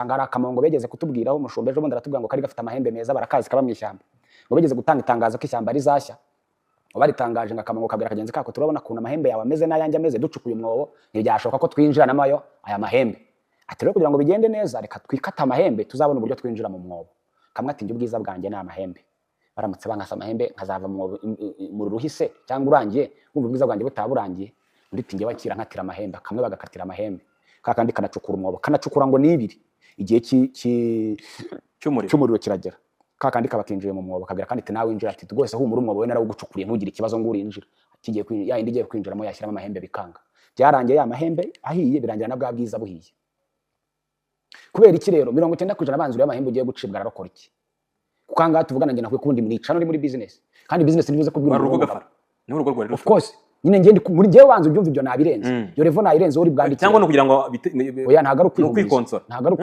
angara akamongo begeze kutubwiraho umushumba ejo bundi aratubwira ngo kari gafite amahembe meza barakazi kaba mu ishyamba ngo begeze gutanga itangazo ko ishyamba rizashya baritangaje ngo akamongo kabira kagenzi kako turabona kuntu amahembe yawe ameze n'ayanjye ameze ducukuye umwobo ntibyashoka ko twinjira namayo aya mahembe ati rero kugira ngo bigende neza reka twikata amahembe tuzabona uburyo twinjira mu mwobo kamwe ati ubwiza bwanjye ni amahembe baramutse bankasa amahembe nkazava mu ruhise cyangwa urangiye umva ubwiza bwanjye butaburangiye undi tinge bakira nkatira amahembe kamwe bagakatira amahembe kakandi kanacukura umwobo kanacukura ngo nibiri igihe cy'umuriro kiragera kakandi kabakinjiye mu mwobo kabira kandi nawe winjira ati rwose humura umwobo we naragucukuriye ntugire ikibazo ngo urinjira kigiye yindi igiye kwinjiramo yashyiramo amahembe bikanga byarangiye ya mahembe ahiye birangira na bwa bwiza buhiye kubera iki rero 90% abanzura y'amahembe ugiye gucibwa ararokora iki kukanga tuvugana nge nakwe kundi muri cano muri business kandi business nibuze kubwira urugo gafara ni urugo rwari of course nyine ngende muri ngewe wanze ubyumva ibyo nabirenze yo revo nayirenze uri bwandike cyangwa no kugira ngo oya ntagaruka kwikonsora ntagaruka